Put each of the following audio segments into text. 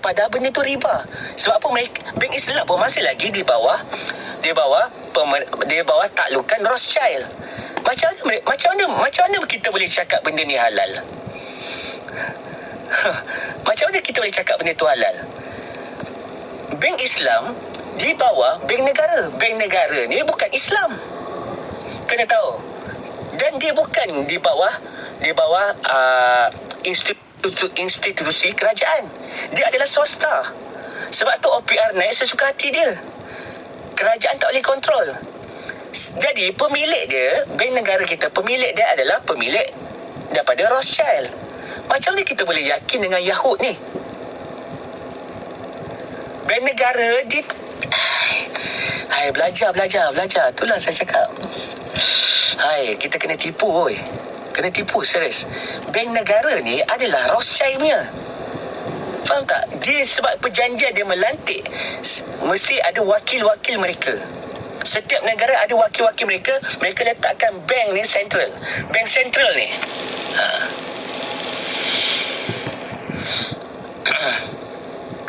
pada benda tu riba. Sebab apa? Bank Islam pun masih lagi di bawah taklukan Rothschild. Macam mana kita boleh cakap benda ni halal? Macam mana kita boleh cakap benda tu halal? Bank Islam di bawah bank negara. Bank negara ni bukan Islam, kena tahu. Dan dia bukan di bawah institusi kerajaan. Dia adalah swasta. Sebab tu OPR naik sesuka hati dia. Kerajaan tak boleh kontrol. Jadi pemilik dia, bank negara kita, pemilik dia adalah pemilik daripada Rothschild. Macam mana kita boleh yakin dengan Yahud ni? Bank negara di... Belajar. Itulah saya cakap. Kita kena tipu, oi. Kena tipu, serius. Bank negara ni adalah Rothschild punya. Faham tak? Dia sebab perjanjian dia melantik, mesti ada wakil-wakil mereka. Setiap negara ada wakil-wakil mereka. Mereka letakkan bank ni sentral. Bank sentral ni.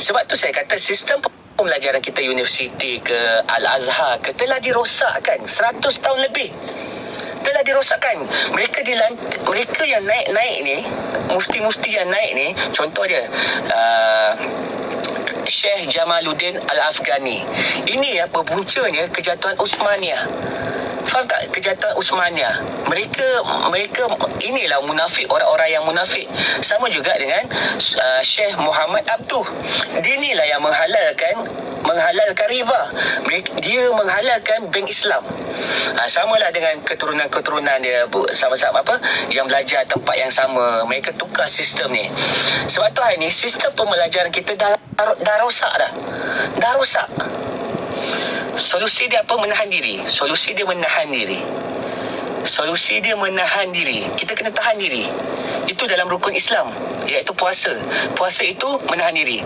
Sebab tu saya kata sistem pembelajaran kita universiti ke Al-Azhar ke telah dirosakkan 100 tahun lebih. Telah dirosakkan. Mereka yang naik ni, mufti-mufti yang naik ni, contoh dia Syekh Jamaluddin Al-Afghani. Ini berpuncanya kejatuhan Uthmaniyah. Faham tak? Kejatuhan Uthmaniyah. Mereka inilah munafik, orang-orang yang munafik. Sama juga dengan Syekh Muhammad Abduh. Dia inilah yang menghalalkan riba. Dia menghalalkan bank Islam. Samalah dengan keturunan dia, sama-sama yang belajar tempat yang sama. Mereka tukar sistem ni. Sebab tu hari ni sistem pembelajaran kita dah rosak dah. Dah rosak. Solusi dia apa? Menahan diri. Solusi dia menahan diri. Kita kena tahan diri. Itu dalam rukun Islam, iaitu puasa. Puasa itu menahan diri.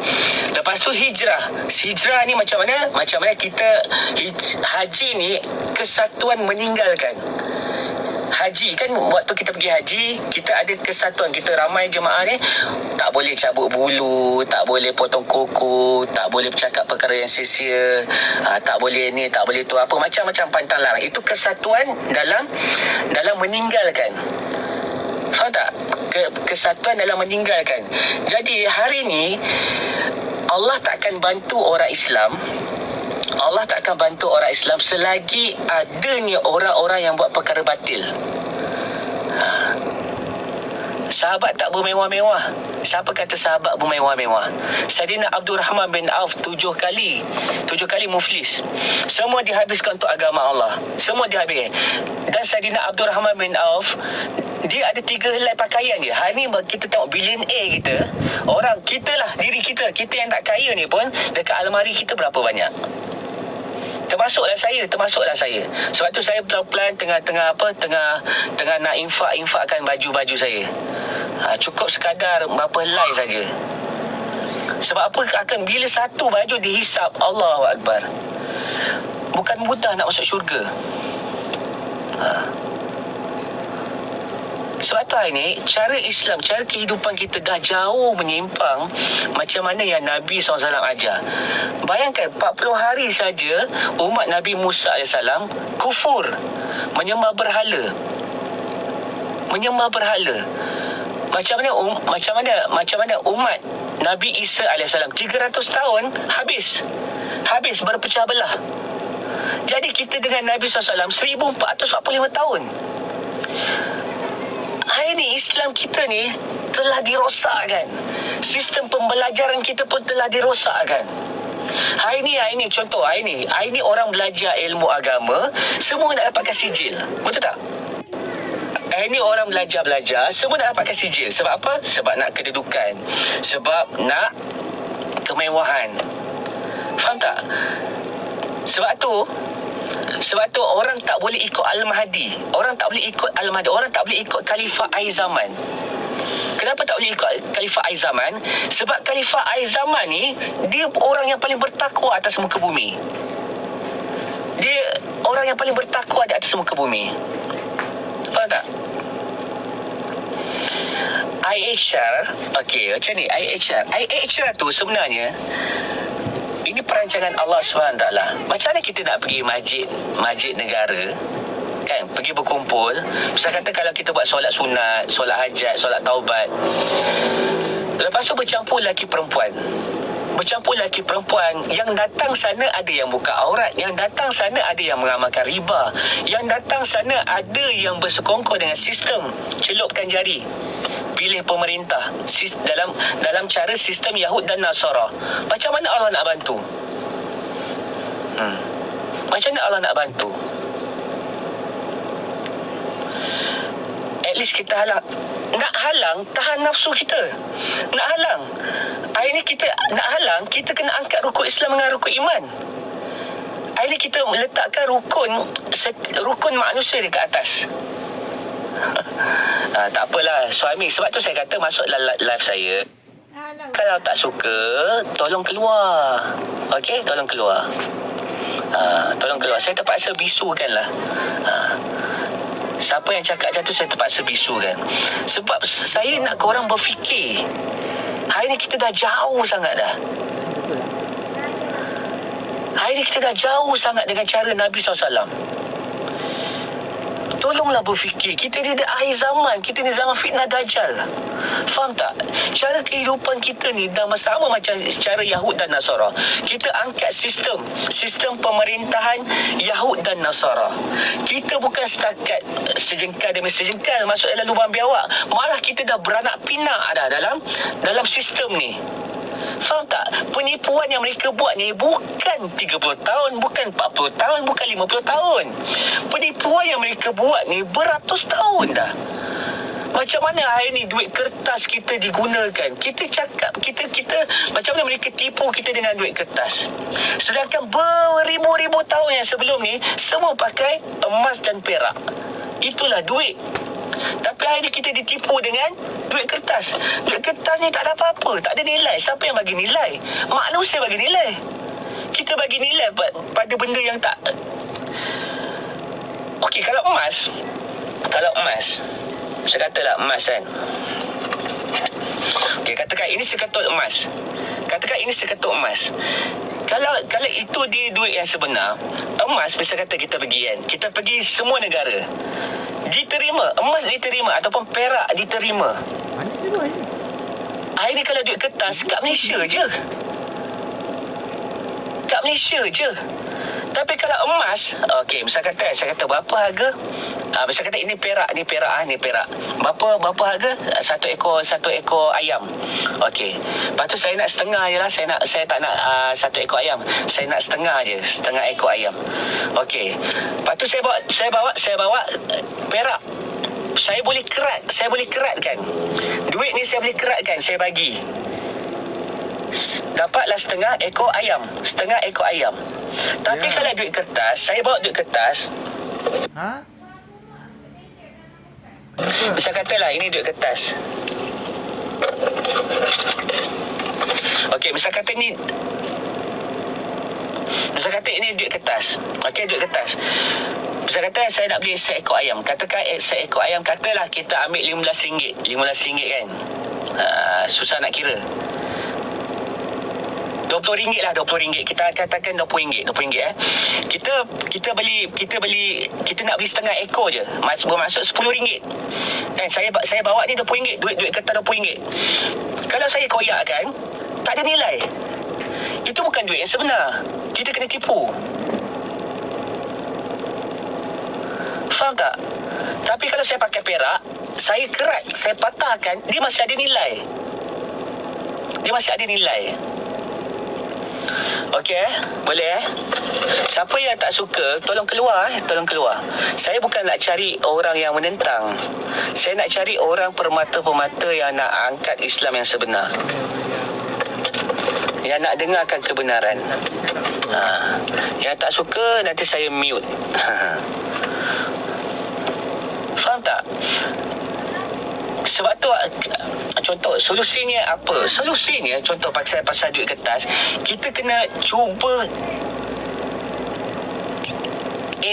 Lepas tu hijrah. Hijrah ni macam mana? Macam mana kita haji ni kesatuan meninggalkan. Haji kan, waktu kita pergi haji, kita ada kesatuan. Kita ramai jemaah ni, tak boleh cabut bulu, tak boleh potong kuku, tak boleh bercakap perkara yang sia-sia, tak boleh ni, tak boleh tu, apa macam-macam pantang larang. Itu kesatuan dalam meninggalkan. Faham tak? Kesatuan dalam meninggalkan. Jadi hari ni Allah takkan bantu orang Islam. Allah tak akan bantu orang Islam selagi adanya orang-orang yang buat perkara batil. Sahabat tak bermewah-mewah. Siapa kata sahabat bermewah-mewah? Saidina Abdul Rahman bin Auf 7 kali muflis. Semua dihabiskan untuk agama Allah. Semua dihabiskan. Dan Saidina Abdul Rahman bin Auf, dia ada 3 helai pakaian dia. Hari ni kita tengok billionaire kita, orang kita lah, diri kita yang tak kaya ni pun, dekat almari kita berapa banyak? Termasuklah saya. Sebab tu saya pelan-pelan tengah nak infakkan baju-baju saya. Cukup sekadar berapa helai saja. Sebab apa? Akan bila satu baju dihisap, Allahu Akbar. Bukan mudah nak masuk syurga. Sebab tu hari ni, cara Islam, cara kehidupan kita dah jauh menyimpang macam mana yang Nabi SAW ajar. Bayangkan 40 hari saja umat Nabi Musa AS kufur, menyembah berhala. Macam mana umat Nabi Isa AS 300 tahun habis berpecah belah. Jadi kita dengan Nabi SAW 1445 tahun. Hari ni Islam kita ni telah dirosakkan. Sistem pembelajaran kita pun telah dirosakkan. Hari ni contoh, hari ni orang belajar ilmu agama semua nak dapatkan sijil. Betul tak? Hari ni orang belajar semua nak dapatkan sijil. Sebab apa? Sebab nak kedudukan, sebab nak kemewahan. Faham tak? Sebab tu orang tak boleh ikut Al-Mahdi. Orang tak boleh ikut Khalifah akhir zaman. Kenapa tak boleh ikut Khalifah akhir zaman? Sebab Khalifah akhir zaman ni, dia orang yang paling bertakwa atas muka bumi. Dia orang yang paling bertakwa di atas muka bumi. Faham tak? IHR, okey, macam ni, IHR tu sebenarnya ini perancangan Allah SWT. Macam mana kita nak pergi masjid negara, kan, pergi berkumpul. Misal kata kalau kita buat solat sunat, solat hajat, solat taubat, lepas tu bercampur lelaki perempuan. Yang datang sana ada yang buka aurat, yang datang sana ada yang mengamalkan riba, yang datang sana ada yang bersekongkol dengan sistem celupkan jari pilih pemerintah dalam cara sistem Yahud dan Nasara. Macam mana Allah nak bantu? Macam mana Allah nak bantu? At least kita nak halang tahan nafsu kita. Nak halang. Hari ni kita nak halang, kita kena angkat rukun Islam dengan rukun iman. Hari ni kita meletakkan rukun manusia dekat atas. Tak apalah suami, sebab tu saya kata masuklah live saya. Kalau tak suka, tolong keluar. Okey, tolong keluar. Tolong keluar. Saya terpaksa bisukan lah. Siapa yang cakap macam tu saya terpaksa bisukan. Sebab saya nak korang berfikir. Hari ni kita dah jauh sangat dah. Hari ni kita dah jauh sangat dengan cara Nabi SAW. Tolonglah berfikir. Kita ni dah akhir zaman. Kita ni zaman fitnah Dajjal. Faham tak? Cara kehidupan kita ni dah sama macam cara Yahud dan Nasara. Kita angkat sistem pemerintahan Yahud dan Nasara. Kita bukan setakat sejengkal demi sejengkal masuk dalam lubang biawak. Malah kita dah beranak pinak dah dalam sistem ni. Faham tak? Penipuan yang mereka buat ni bukan 30 tahun, bukan 40 tahun, bukan 50 tahun. Penipuan yang mereka buat ni beratus tahun dah. Macam mana hari ni duit kertas kita digunakan? Kita cakap, kita macam mana mereka tipu kita dengan duit kertas? Sedangkan beribu-ribu tahun yang sebelum ni semua pakai emas dan perak. Itulah duit. Tapi hari ni kita ditipu dengan duit kertas. Duit kertas ni tak ada apa-apa, tak ada nilai. Siapa yang bagi nilai? Manusia bagi nilai. Kita bagi nilai pada benda yang tak. Okey, kalau emas, saya katalah emas kan. Okey, katakan ini seketul emas. Kalau itu dia duit yang sebenar, emas, misal kata kita pergi kan, kita pergi semua negara, diterima, emas diterima ataupun perak diterima. Mana semua ni? Hari ni kalau duit kertas kat Malaysia je. Tapi kalau emas, okey, misal kata saya kata berapa harga? Misal kata ini perak. Berapa harga? Satu ekor ayam. Okey. Lepas tu saya nak setengah je lah. Saya tak nak satu ekor ayam. Saya nak setengah ekor ayam. Okey. Lepas tu saya bawa perak. Saya boleh keratkan. Duit ni saya boleh keratkan, saya bagi. Dapatlah setengah ekor ayam. Tapi kalau duit kertas, saya bawa duit kertas. Ha? Misal katalah ini duit kertas. Okey, misal kata ini duit kertas. Okey, duit kertas. Misal kata saya nak beli seekor ayam. Katakan seekor ayam, katalah kita ambil RM15. RM15 kan. Susah nak kira. RM20 lah, RM20. Kita katakan RM20 Kita nak beli setengah ekor je. Bermaksud RM10. Kan saya bawa ni RM20. Duit kertas RM20. Kalau saya koyakkan, tak ada nilai. Itu bukan duit yang sebenar. Kita kena tipu. Faham tak? Tapi kalau saya pakai perak, saya kerat, saya patahkan, dia masih ada nilai. Okey, boleh Siapa yang tak suka, tolong keluar. Saya bukan nak cari orang yang menentang. Saya nak cari orang permata-permata yang nak angkat Islam yang sebenar, yang nak dengarkan kebenaran. Yang tak suka, nanti saya mute. Faham tak? Sebab tu contoh solusinya apa? Solusinya contoh pasal duit kertas, kita kena cuba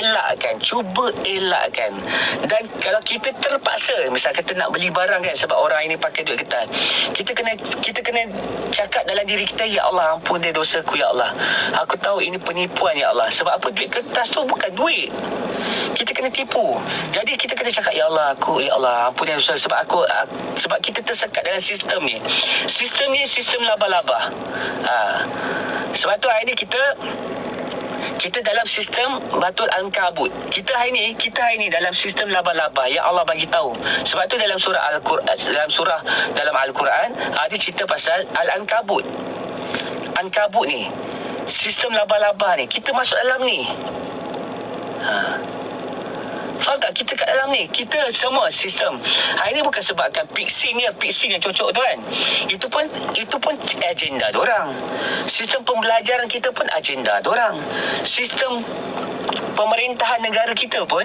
elakkan. Dan kalau kita terpaksa, misal kata nak beli barang kan, sebab orang ini pakai duit kertas, kita kena cakap dalam diri kita, ya Allah, ampun dia dosaku, ya Allah, aku tahu ini penipuan, ya Allah. Sebab apa? Duit kertas tu bukan duit, kita kena tipu. Jadi kita kena cakap, ya Allah, ampun dia dosa, sebab kita tersekat dalam sistem ni. Sistem ni sistem laba-laba. Sebab tu hari ni kita dalam sistem Batul Ankabut. Kita hari ni dalam sistem laba-laba yang Allah bagi tahu. Sebab tu dalam dalam Al-Quran ada cerita pasal Al-Ankabut. Ankabut ni, sistem laba-laba ni, kita masuk dalam ni. Faham tak? Kita kat dalam ni, kita semua sistem. Hari ni bukan sebabkan fixing yang cocok tu kan. Itu pun agenda diorang. Sistem pembelajaran kita pun agenda diorang. Sistem pemerintahan negara kita pun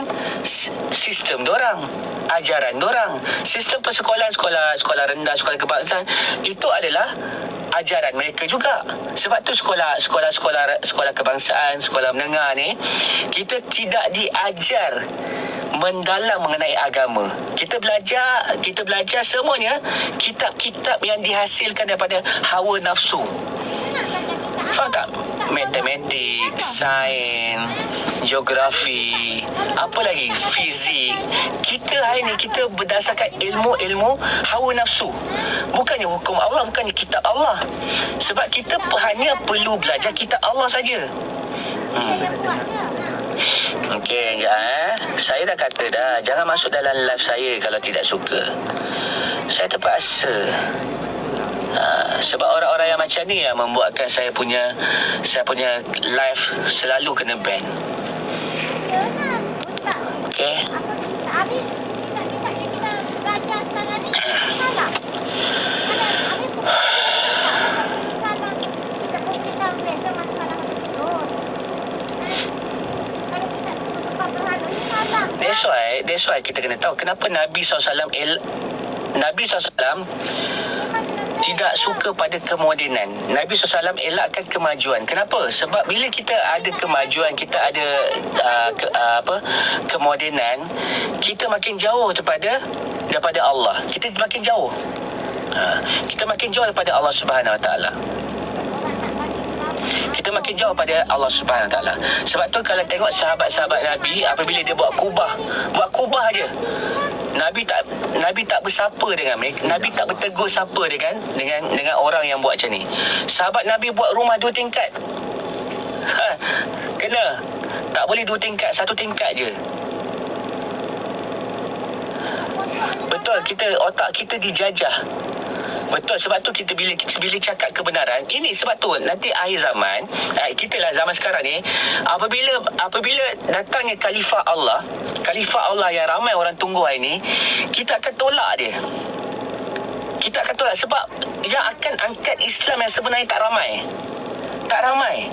sistem diorang, ajaran diorang. Sistem persekolahan, sekolah rendah, sekolah kebangsaan, itu adalah ajaran mereka juga. Sebab tu sekolah kebangsaan, sekolah menengah ni, kita tidak diajar mendalam mengenai agama. Kita belajar semuanya kitab-kitab yang dihasilkan daripada hawa nafsu. Faham tak? Matematik, sains, geografi, apa lagi? Fizik. Kita hari ni kita berdasarkan ilmu hawa nafsu. Bukannya hukum Allah, bukannya kitab Allah. Sebab kita hanya perlu belajar kitab Allah saja. Okey, saya dah kata dah, jangan masuk dalam live saya kalau tidak suka. Saya terpaksa. Sebab orang-orang yang macam ni yang membuatkan saya punya live selalu kena ban. Okey. Kita yang kita belajar sekarang ni salah. That's why kita kena tahu kenapa Nabi SAW tidak suka pada kemodenan. Nabi SAW elakkan kemajuan. Kenapa? Sebab bila kita ada kemajuan, kita ada kemodenan, kita makin jauh daripada Allah. Kita makin jauh. Kita makin jauh daripada Allah Subhanahu Wa Taala. Kita makin jauh pada Allah Subhanahu Wa Taala. Sebab tu kalau tengok sahabat-sahabat Nabi, apabila dia buat kubah aja, Nabi tak bersapa dengan mereka. Nabi tak bertegur sapa dengan orang yang buat macam ni. Sahabat Nabi buat rumah 2 tingkat. Kena. Tak boleh 2 tingkat, 1 tingkat je. Betul, otak kita dijajah. Betul, sebab tu kita bila cakap kebenaran, ini sebab tu nanti akhir zaman, kita lah zaman sekarang ni, apabila datangnya khalifah Allah yang ramai orang tunggu hari ni, kita akan tolak dia. Kita akan tolak sebab yang akan angkat Islam yang sebenarnya tak ramai.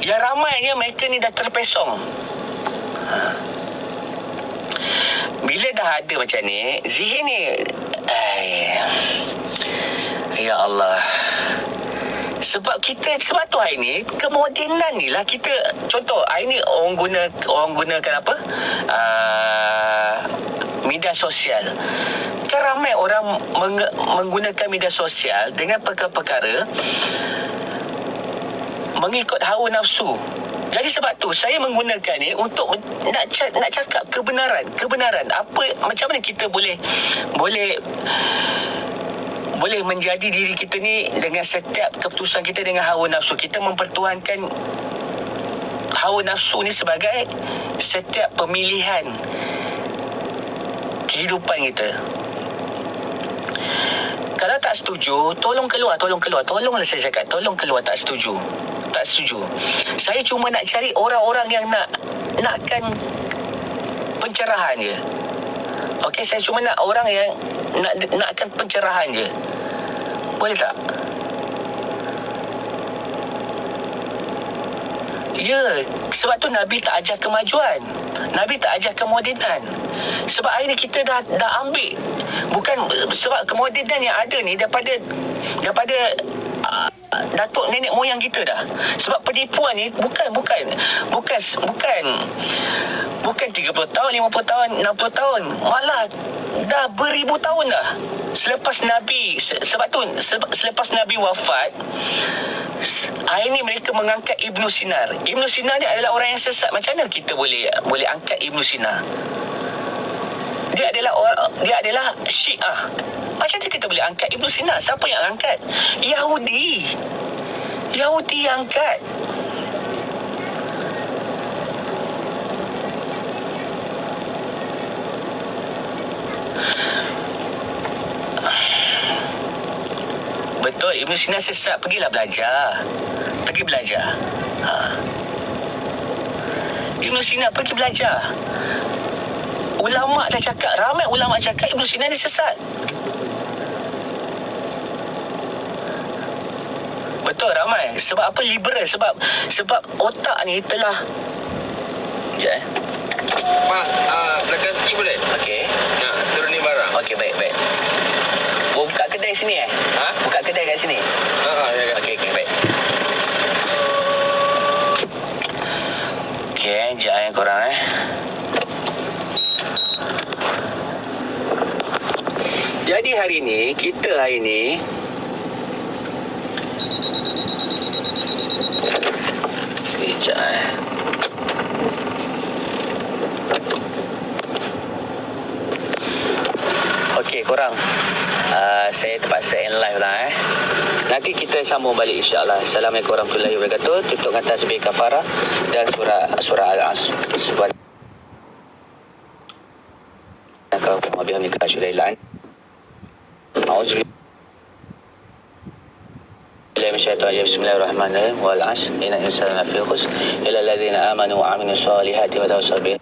Yang ramainya mereka ni dah terpesong. Bila dah ada macam ni, Zihin ni, ya Allah. Sebab tu hari ni kemodenan ni lah kita. Contoh hari ni orang gunakan apa? Media sosial. Kan ramai orang menggunakan media sosial dengan perkara-perkara mengikut hawa nafsu. Jadi sebab tu saya menggunakan ni untuk nak cakap kebenaran. Apa, macam mana kita boleh menjadi diri kita ni dengan setiap keputusan kita dengan hawa nafsu. Kita mempertuhankan hawa nafsu ni sebagai setiap pemilihan kehidupan kita. Kalau tak setuju, tolong keluar. Tolonglah saya cakap, tolong keluar. Tak setuju. Saya cuma nak cari orang-orang yang nakkan pencerahan je. Okey, saya cuma nak orang yang nakkan pencerahan je. Boleh tak? Ya, sebab tu Nabi tak ajar kemajuan. Nabi tak ajar kemodenan. Sebab hari ni kita dah ambil. Bukan sebab kemodenan yang ada ni daripada datuk nenek moyang kita dah. Sebab penipuan ni bukan 30 tahun, 50 tahun, 60 tahun, malah dah beribu tahun dah. Selepas Nabi, sebab tu selepas Nabi wafat, hari ni mereka mengangkat Ibnu Sina. Ibnu Sina ni adalah orang yang sesat. Macam mana kita boleh angkat Ibnu Sina? Dia adalah Syiah. Macam mana kita boleh angkat Ibnu Sina? Siapa yang angkat? Yahudi yang angkat. Betul, Ibnu Sina sesat. Pergilah belajar. Pergi belajar. Ibnu Sina pergi belajar. Ulama dah cakap, ramai ulama cakap Ibnu Sina ni sesat. Betul, ramai. Sebab apa? Liberal. Sebab otak ni telah... Sekejap Mak, belakang sikit boleh? Okey. Nak turunin barang. Okey, baik. Oh, buka kedai sini Ha? Buka kedai kat sini. Ya. Okey, baik. Okey, sekejap korang Jadi hari ni, sekejap Okey, korang, saya terpaksa end live lah Nanti kita sambung balik insya-Allah. Assalamualaikum warahmatullahi wabarakatuh. Tutup kata tasbih kafarah dan surah Al-Asr. Subhanaka wa bihamdika asyhadu an la ilaha illa anta a'udzu billahi minasyaitonir rajim. Bismillahirrahmanirrahim. Wal 'asr innal insana lafi khusr illa alladziina aamanu wa 'amilus solihati wa tawassaw bil